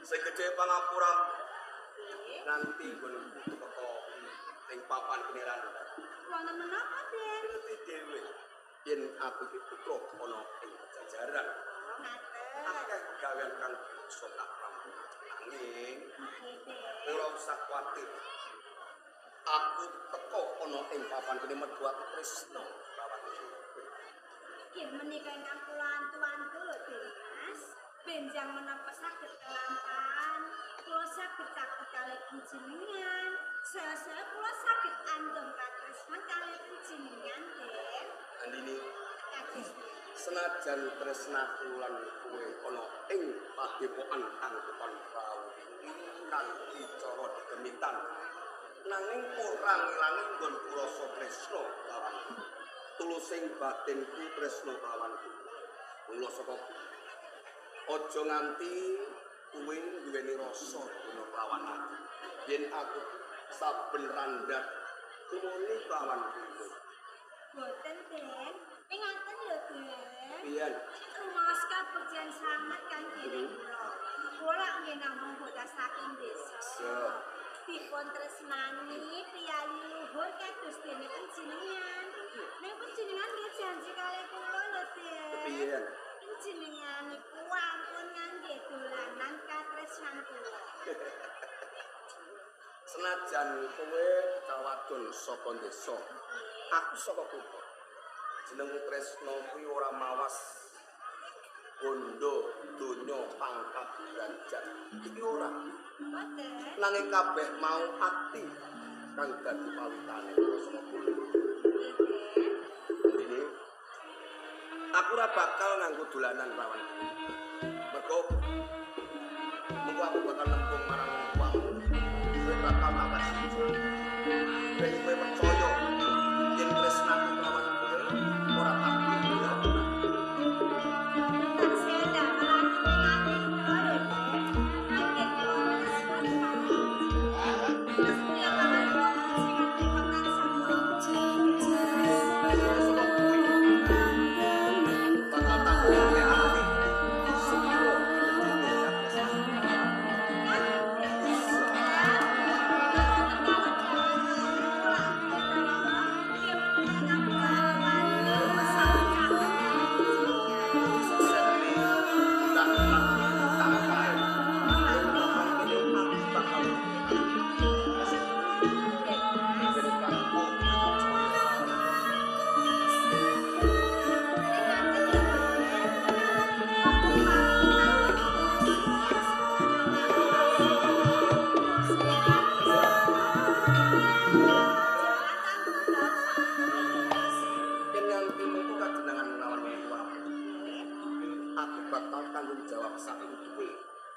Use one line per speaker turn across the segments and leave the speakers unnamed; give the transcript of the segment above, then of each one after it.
Segede pangapura nanti gun teko ing papan keniran.
Wonten menapa, Den?
Ngerti dhewe yen aku iki putra ana ing Pajajaran. Akeh gawean kang bisa tak rampung. Nanging ora usah kuwatir. Aku teko ana ing papan kene mergo aku tresna lawan kowe.
Nggih menika ingkang kula antu-antu lho, Den Mas. Benjang menapa saged kelampan, kula saged caket kalih panjenengan. Saya kula saged andhong katresnan kalih panjenengan, Den.
Andini senajan tresnaku lan kowe ana ing padepokan kang Kepon Prau kanthi cara gemitan nanging ora ngilangi nggon rasa tresna lawan tulusing batinku tresna lawan mula saka aja nganti kowe duweni rasa guna lawan aku yen aku saben randhat kumuni lawan kowe.
Boten, Den. Ingaten lho, Den.
Pian.
Rumaos kapujian sanget kan diri kula. Kula nggih namung bocah saking desa. Dipun tresnani priyayi luhur kados dene panjenengan. Nek panjenengan nggih janji kalih kula lho, Den.
Pian.
Panjenengan niku ampun ngangge dolanan katresnan kula.
Senajan kowe kawadon saka desa, aku saka kutha. Jeneng tresna kuwi ora mawas bondo donya pangkat derajat. Iki ora.
Boten.
Nanging kabeh mau ati kang dadi pawitane rasa kuwi. Ini aku ora bakal nganggo dolanan lawan. Mergo aku bakal nembung marang wong kowe bakal mawas siji. Ben kowe percaya yen tresnaku lawan kowe ora tak dolanan.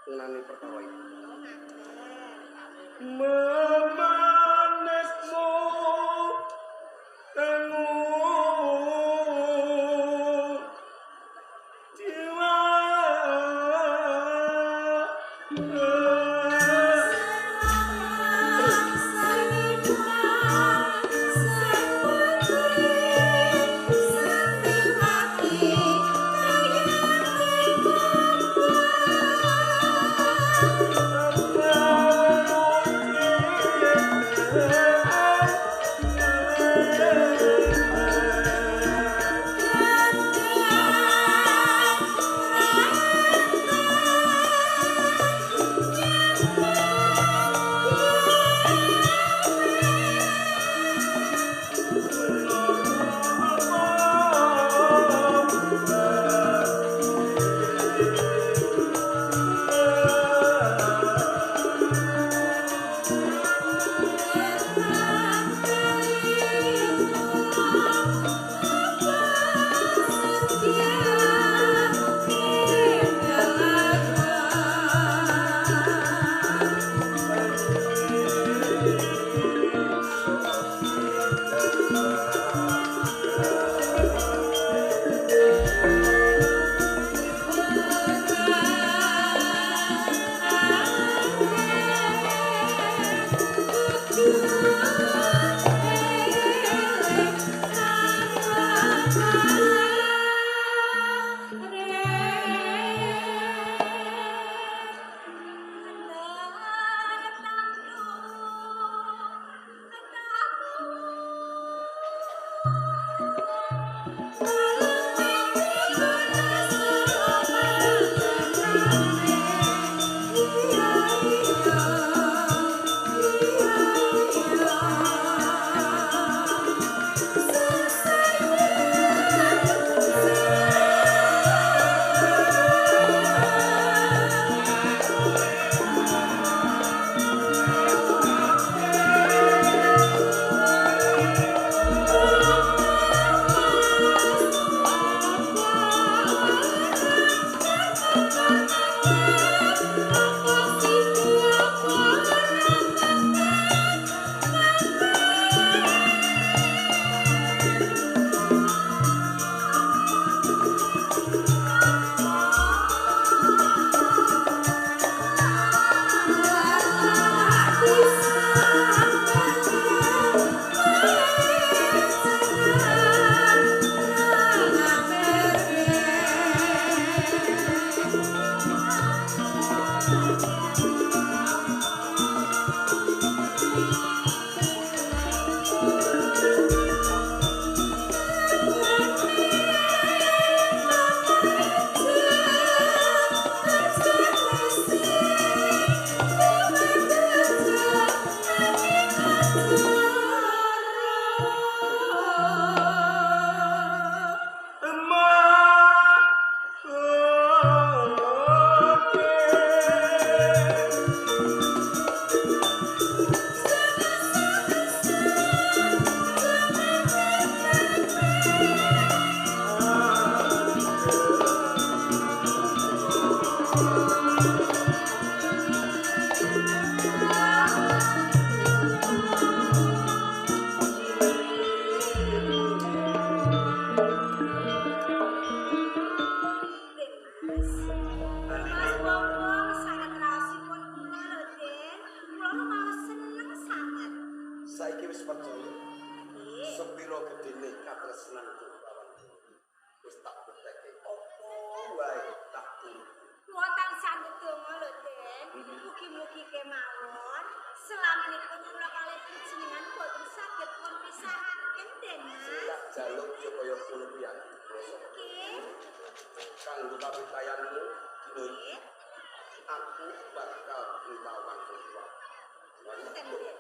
Ngenani perkara iki. Memanesmu tengok jiwa Saiki wis percaya. Sepiro gedene katresnanku lawan wis tak buktekke opo wae tak turu.
Kula tansah ndedonga lho, Den. Mugi-mugi kemawon selaminipun kula kalih panjenengan boten saged pun pisahaken, Den.
Tak jaluk yo kaya kono pian.
Nggih.
Kanggo kapitayanmu dina aku bakal nglawan kowe.
Ten, Den.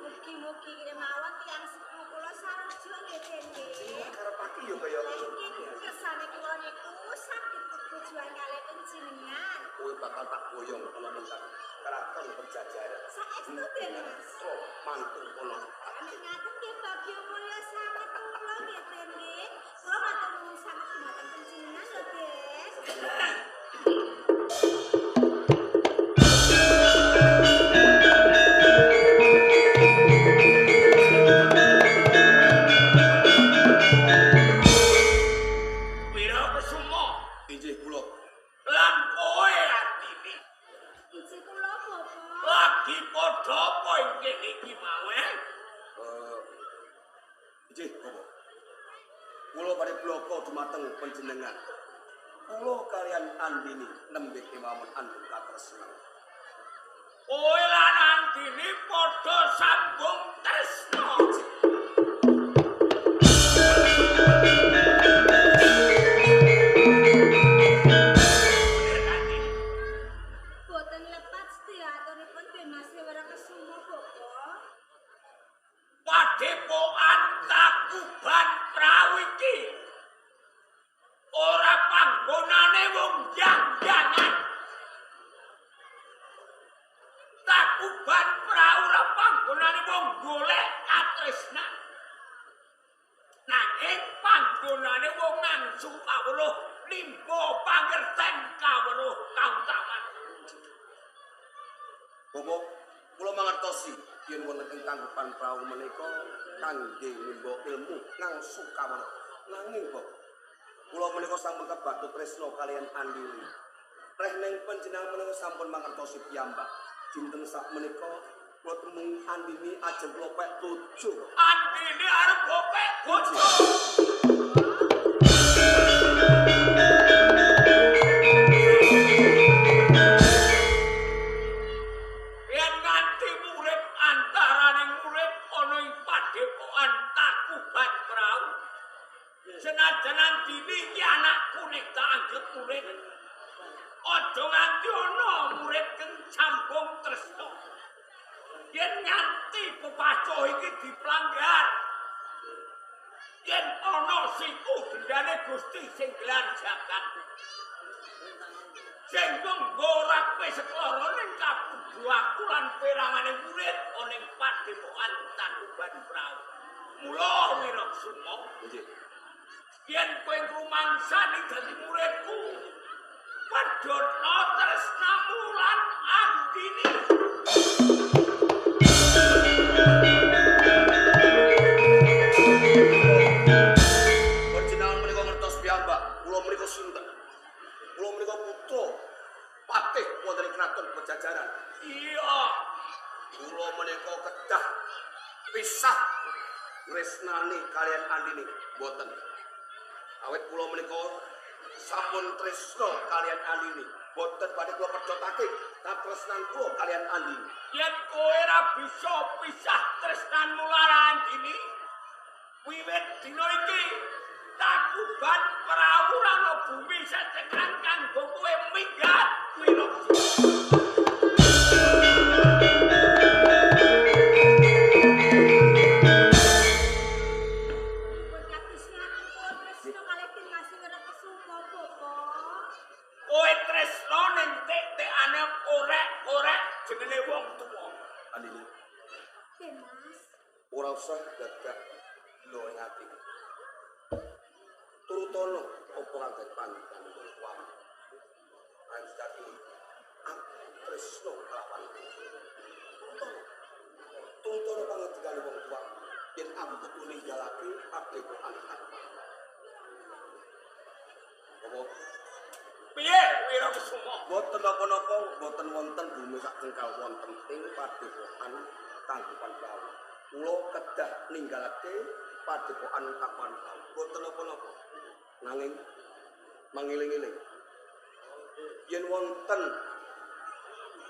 Mugi-mugi kemawon tiyang sepuh kula sarja nggih, Den.
Karepake yo kaya
Nggih, kersane kula niku saged tujuan kalih panjenengan.
kowe bakal tak boyong kula nang keraton Pajajaran.
Saestu, Den, Mas.
Oh, mantu kula.
Amin ngaten nggih bagya mulya sanget kula nggih, Den. Kula matur nuwun sanget dumateng panjenengan lho, Den.
Kula badhe bloko dumateng panjenengan. Kula kalian Andini nembe kemawon andung katresnan.
Kowe lan Andini padha sambung tresna.
Boten lepat sedayaturipun Demas Wirakasuma, Bapak.
Padepokan Takuban Prawu iki ora panggonane wong jang-jangan. Takuban Prawu ora panggonane wong golek katresnan. Nanging panggonane wong ngangsu kawruh limbo pangerten kawruh kautaman.
Bapak, kula mangertosi yen wonten ing tanggepan prawu menika kangge nimba ilmu ngangsu kawruh. Nanging, Bapak, kula menika sampun kebatu tresna kalian Andini. Reh ning panjenengan menika sampun mangertosi piyambak. Dinten sak menika kula temung Andini ajeng kula pek bojo.
Andini arep gopek bojo. Senajan andine iki anakku nek tak anggap murid. Aja nganti ana murid kang sambung tresna. Yen nganti pepacuh iki diplanggar. Yen ana siku gendane Gusti sing gelar jagat. Sing nggo rape sekara ning kabudu aku lan perangane murid ana ing padepokan Tangkuban Prau. Mula Wiraksuma.
Nggih.
Yen kowe rumangsani dadi muridku, padha tresnamu lan andini.
Panjenengan menika ngertos piyambak, kula menika sinten? Kula menika putra patih wonten ing kraton Pajajaran.
Iya,
Kula menika kedah pisah tresnani kalian andini boten. Awit kula menika sampun tresna kalian andini. Boten badhe kula pedhotake katresnan kula kalian andini.
yen kowe ora bisa pisah tresnanmu lan andini, wiwit dina iki Tangkuban Prau lan bumi secengan kanggo kowe minggat Wiraksuma. Kowe tresno ning tik-tikane orek-orek jenenge wong tuwa.
Andini,
Mas.
ora usah gagak lho ing ati. Turutono apa kang panjenengan kuwi. Ayo dadi aku tresna kelawan. Turutono panjenengan wong tuwa. Yen aku kudu ninggalake padepokan aku. Apa
Piye Wiraksuma?
boten napa-napa, boten wonten bumi sak cengkal wonten ing padepokan Tangkuban Prau. Kula kedah ninggalake padepokan Tangkuban Prau. Boten napa-napa. Nanging mangiling-iling. Yen wonten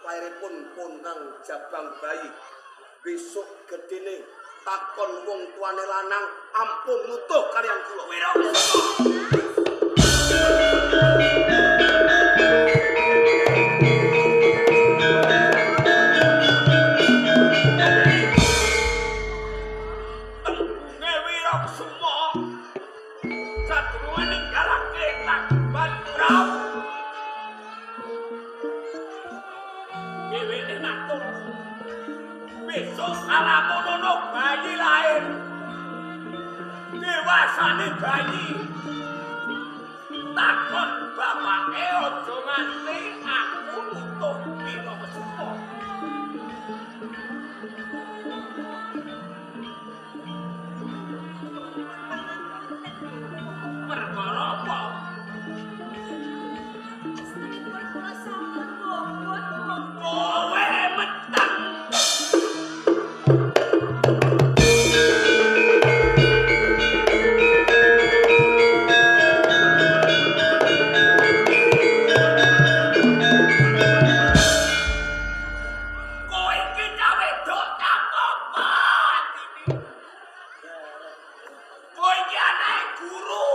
lairipun pundang jabang bayi, besok gedene takon wong tuane lanang ampun nutuh kalian kula.
Wiraksuma. Tembunge Wiraksuma sadurunge ninggalake Tangkuban Prau. Dheweke matur, besok kalamun ana bayi lair, dewasane bayi, takon bapake aja nganti aku nutuh Wiraksuma. Perkara apa? Kowe meteng. Kowe iki cawe dok capopan iki. Kowe iki anake guru.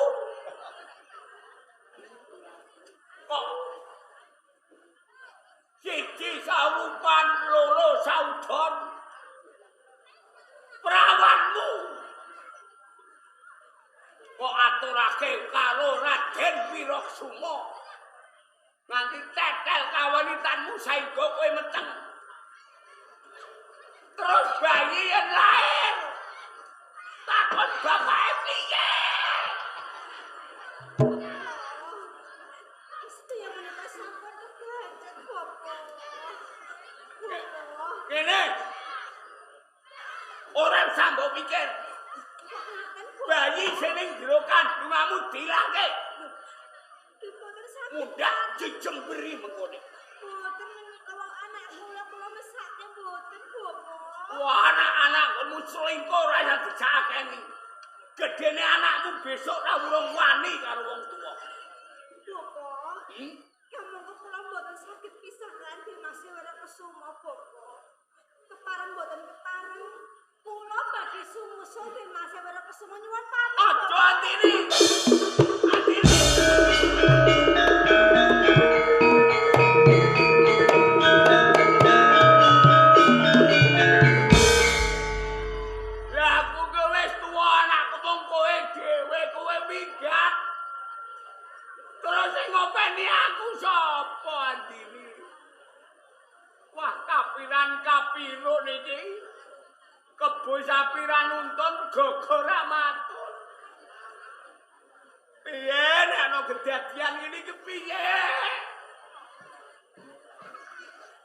Kok siji saurupan loro saudon. Prawanmu kok aturake karo Raden Wiraksuma. Nganti tetel kawanitanmu saengga kowe meteng. Terus bayi yang lahir takon bapake piye? Kene ora usah mbok pikir. Bayi sing ning jero kandunganmu dilangke. Mudah dijemberi mengkone. Wah, anak-anakmu selingkuh ora iso dijakeni. Gedene anakmu besok ora urung wani karo wong tuwa.
Kamu kula mboten saged pisah kanthi Mas Wiraksuma, Bapak. Kepareng mboten kepareng, Kula badhe sumusul den Mas Ewara kesuma nyuwun pamit.
Aja atine. Atine. Lah aku ge wis tuwa anakku mung kowe dhewe kowe minggat. Terus sing ngopeni aku sapa andini? Wah kapiran kapiro niki. Kebo sapiran nuntun gogora matur. Piye nek ana kedadian ngene iki piye?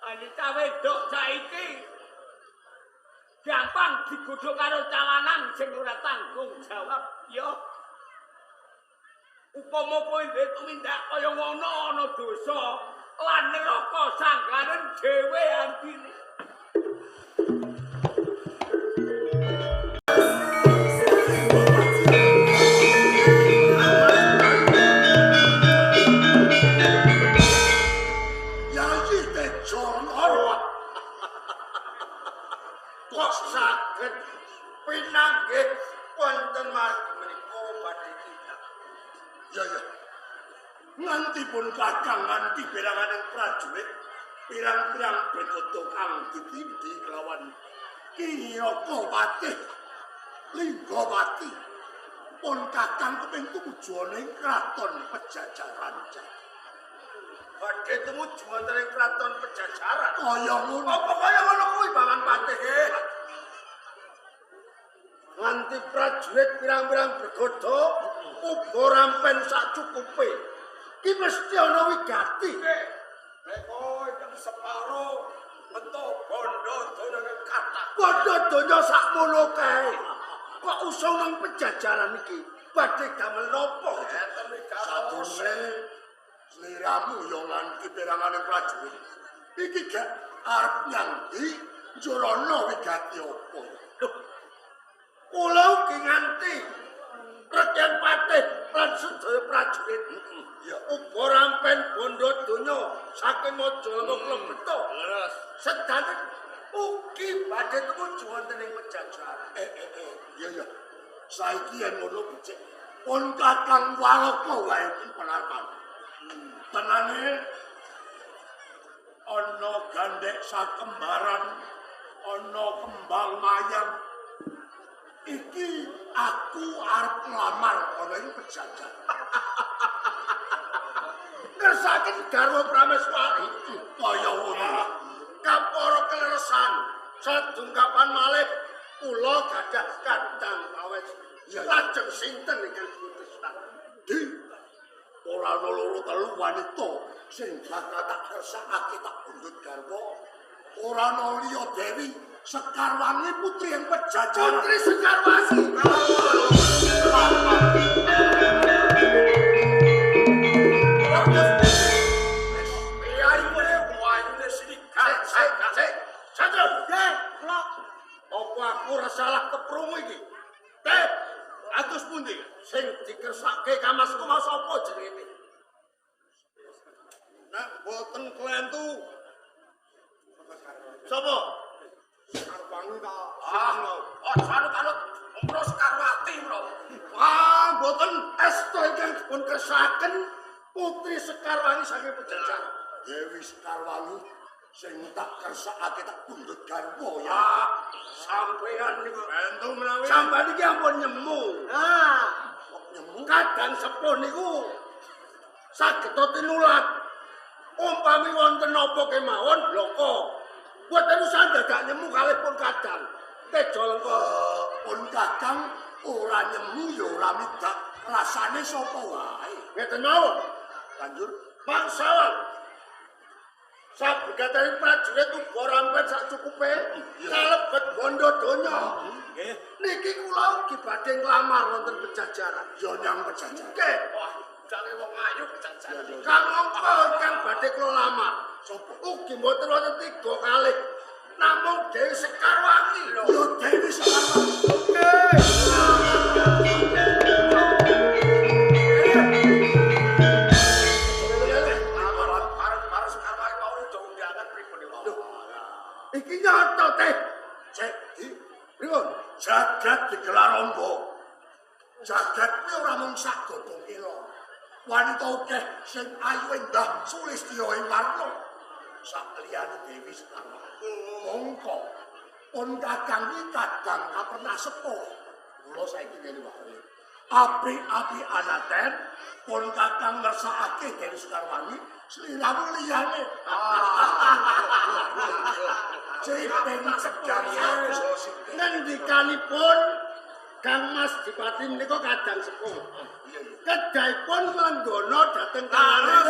Anita wedok saiki gampang digodhog karo calanan sing ora tanggung jawab ya. Upama kowe tumindak kaya ngono ana dosa lan neraka sanggaren dhewe andine.
Kok saged pinanggih wonten margi menika badhe kita. Ya. Nganti pun kakang nganti beranganing prajurit pirang-pirang bekoto kang ditindhi kelawan Kiyoko Patih Linggawati pun kakang keping tumuju ning kraton Pejajaran. Badhe tumuju wonten ing kraton Pejajaran. Kaya ngono. Apa kaya ngono kuwi Baman Patih? Nganti prajurit pirang-pirang bergodo uga rampen sacukupe. Ki mesti ana wigati. Nek kowe yang separo bentuk bondo donya kathah. Bondo donya sakmono kae. Kok usung nang Pejajaran iki badhe damel napa? Sadurunge sliramu yo nganti peranganing prajurit. Iki gak arep nyangdi njolana wigati apa? Kula ugi nganti Raden Patih lan sedaya prajurit ya uga rampen bondo donya saking Majalengka Klebeta. Leres. Sedanen ugi badhe tumuju wonten ing Pejajaran. Iya. Saiki yen ngono becik pun Kakang Walaka wae penapan. Tenane ana gandhek sakembaran, ana kembang mayang. Iki aku arep nglamar ana ing Pejajaran. Ngersake garwa Prameswari kaya ngono. Kapara kleresan sadungkapan malih kula gadah kandhang awet. Lajeng sinten ingkang putusan? Di ora ana loro telu wanita sing bakal tak kersakake tak pundhut garwa. Ora ana liya Dewi Sekarwangi putri yang Pejajaran. Putri Sekarwangi. Apa aku ora salah keprungu iki? Teh, atus pundi sing dikersake kamasku mau sapa jenenge? Nek boten klentu. Sapa? Sekarwangi ta. Salut-salut Mbro Sekarwati, Bro. Wah, boten estu ingkang dipun kersaken Putri Sekarwangi saking Pejajaran. Dewi Sekarwangi sing tak kersakake tak pundhut garwa ya. Sampeyan niku bantu menawi. Sampeyan iki ampun nyemu. Kok nyemu? Kadang sepuh niku saged tinulat. Umpami wonten napa kemawon bloko. Boten usah dadak nyemu kalih pun kadang. Tejalengka pun kadang ora nyemu ya ora midak rasane sapa wae. Ngeten mawon. Lanjut mangsawan. Sabegataning prajurit uga rampen sacukupe kalebet bondo donya. Nggih. Niki kula ugi badhe nglamar wonten Pejajaran. Ya nyang Pejajaran. Nggih. Wah, jane wong ayu Pejajaran. Kang mongko kang badhe kula lamar. Sapa? Ugi mboten wonten 3 kalih. Namung Dewi Sekarwangi lho. Ya Dewi Sekarwangi. Iki nyata teh. Cek di pripun?
mung sak godhong kilo. Wanita akeh sing ayu endah Sulistya ing warna. Sak liyane Dewi Sekarwangi. Mongko pun kakang iki kadang kapernah sepuh. Kula saiki ngene wae. Api-api anaten pun kakang ngersakake Dewi Sekarwangi sliramu liyane. Cerpen sedang ngendikanipun Kang Mas Dipati menika kadang sepuh. Kedahipun Lenggana dhateng Kang Aris.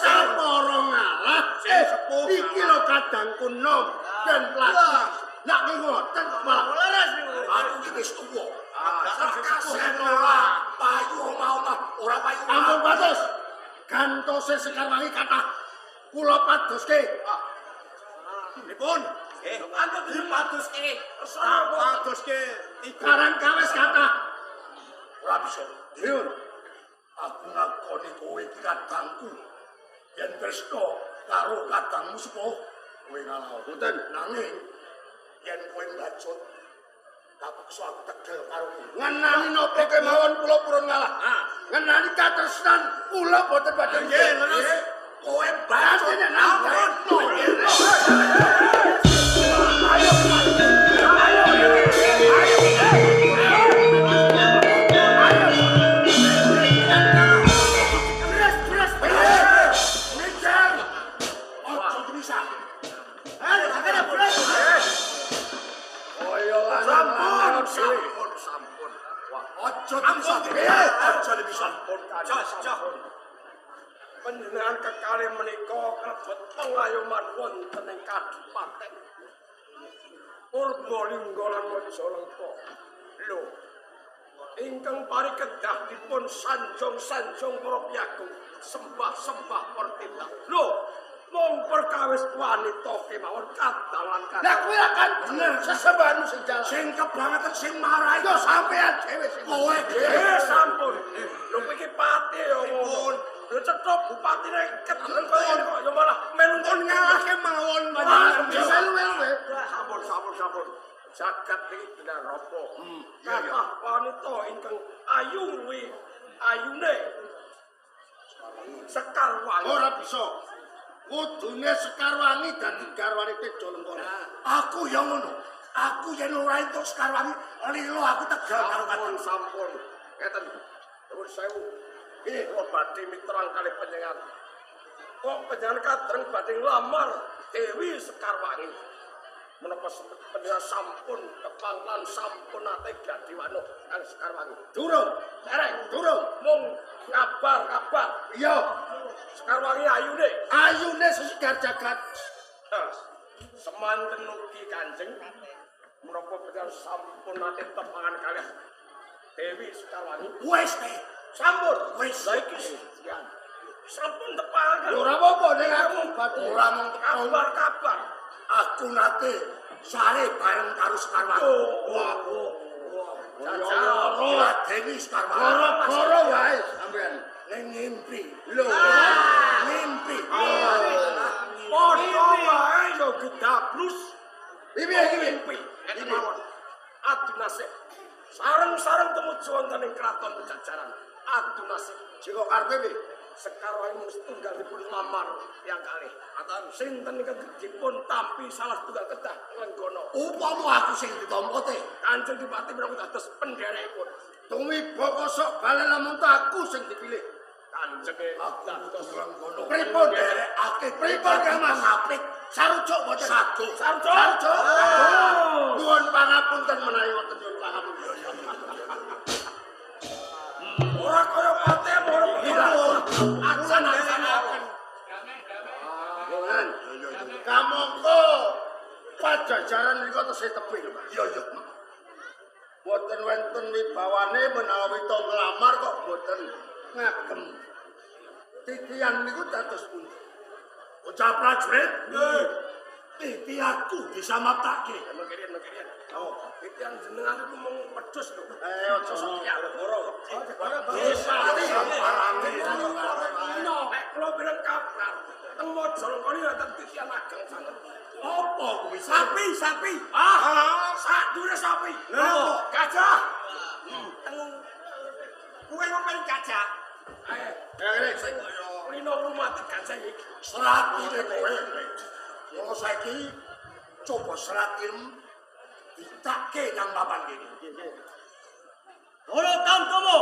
Para ngalah sepuh. Iki lho kadangku nom den lagi. Nek ngoten malah leres niku. Aku iki wis tuwa. Kasihan ora payu omah-omah ora payu. Ampun Bagus. Gantose Sekarwangi kathah kula padoske. Pripun? Ampun dipadoske. Padoske karang kawis kathah. Ora bisa. Yun. Aku ngakoni kowe iki kadangku. Yen tresna karo kadangmu sepuh, kowe ngalah. Mboten nanging yen kowe mbacut kapeksa aku tegel karo kowe. Ngenani napa kemawon kula purun ngalah. Ngenani katresnan kula boten badhe. Nggih, leres. Kowe mbacut ampun. Panjenengan kekalih menika kalebet pengayoman wonten ing Kadipaten Purbalingga lan Majalengka. Lho, ingkang parikedah dipun sanjung-sanjung para piyagung, sembah-sembah pertitah. Lho, mung perkawis wanita kemawon kadalan kadang. Lah kuwi akan bener sesembahan sing jalan. Sing kebangetan sing marahi yo sampean dhewe sing. Kowe dhewe sampun. Lho kowe iki pati yo ngono. Lho cetha bupatine kedelen koyo kok yo malah melu ngalahke mawon. Melu-melu. Sampun. Jagat iki bener apa? Kathah wanita ingkang ayu kuwi ayune Sekarwangi. Ora bisa. Kudune Sekarwangi dadi garwane Tejo Lenggana. Aku ya ngono. Aku yen ora entuk Sekarwangi, lilo aku tegal karo kadang. Sampun. Ngeten. Nuwun sewu. Kula badhe mitrang kalih panjenengan. Kok panjenengan kadang badhe nglamar Dewi Sekarwangi. Menapa panjenengan sampun kepanglan sampun nate dadi wanuh Kang Sekarwangi. Durung. Durung. Mung kabar. Iya. Sekarwangi ayune sesegar jagat. Semanten ugi Kanjeng menapa panjenengan sampun nate tepangan kalih Dewi Sekarwangi. Wis sampun. Wis lha iki sampun tepangan. Ora apa-apa ning aku ora mung kabar. Aku nate sare bareng karo Sekarwangi. Wah. Ora Dewi Sekarwangi. Goro wae sampean. Ning ngimpi. Lho. Ngimpi. Padha wae yo gedablus. Piye ngimpi? Iki mawon. Adu nasib. Sareng-sareng tumuju wonten ing kraton Pajajaran. Adu nasib. Jika karepe piye? Sekarwangi mung setunggal dipun lamar yang kalih. Aten sinten ingkang dipun tampi salah setunggal kedah Lenggana. Upama aku sing ditampa teh, Kanjeng Dipati menawi dados pendherekipun. Tumiba kosok balen lamun aku sing dipilih. Kanjeng dados Lenggana. Pripun derekake? Pripun Kang Mas apik? Sarujuk mboten? Sarujuk. Nuwun pangapunten menawi wonten nyuwun pangapunten. Ora kaya pate ora aksan-aksanaken. Yohan. Kamangka Pajajaran nika tesih tebih, Pak. Iya. Boten wonten wibawane menawi to nglamar kok boten ngagem. Titian niku dados pundi? Bocah prajurit? Nggih. Titi aku disamaptake. Mengkirian. Oh, titian jenengan iku mung wedhus lho. Aja setia loro. Nek kula pireng kabar, teng Majalengka wonten titian ageng sanget. Apa kuwi? Sapi. Sak dure sapi. Lho, gajah. Teng
Kowe ngomong gajah.
Sing
Kaya rino rumati gajah iki.
seratine kowe. Mula saiki coba seratim ditake nang papan kene.
Ora tamtomo.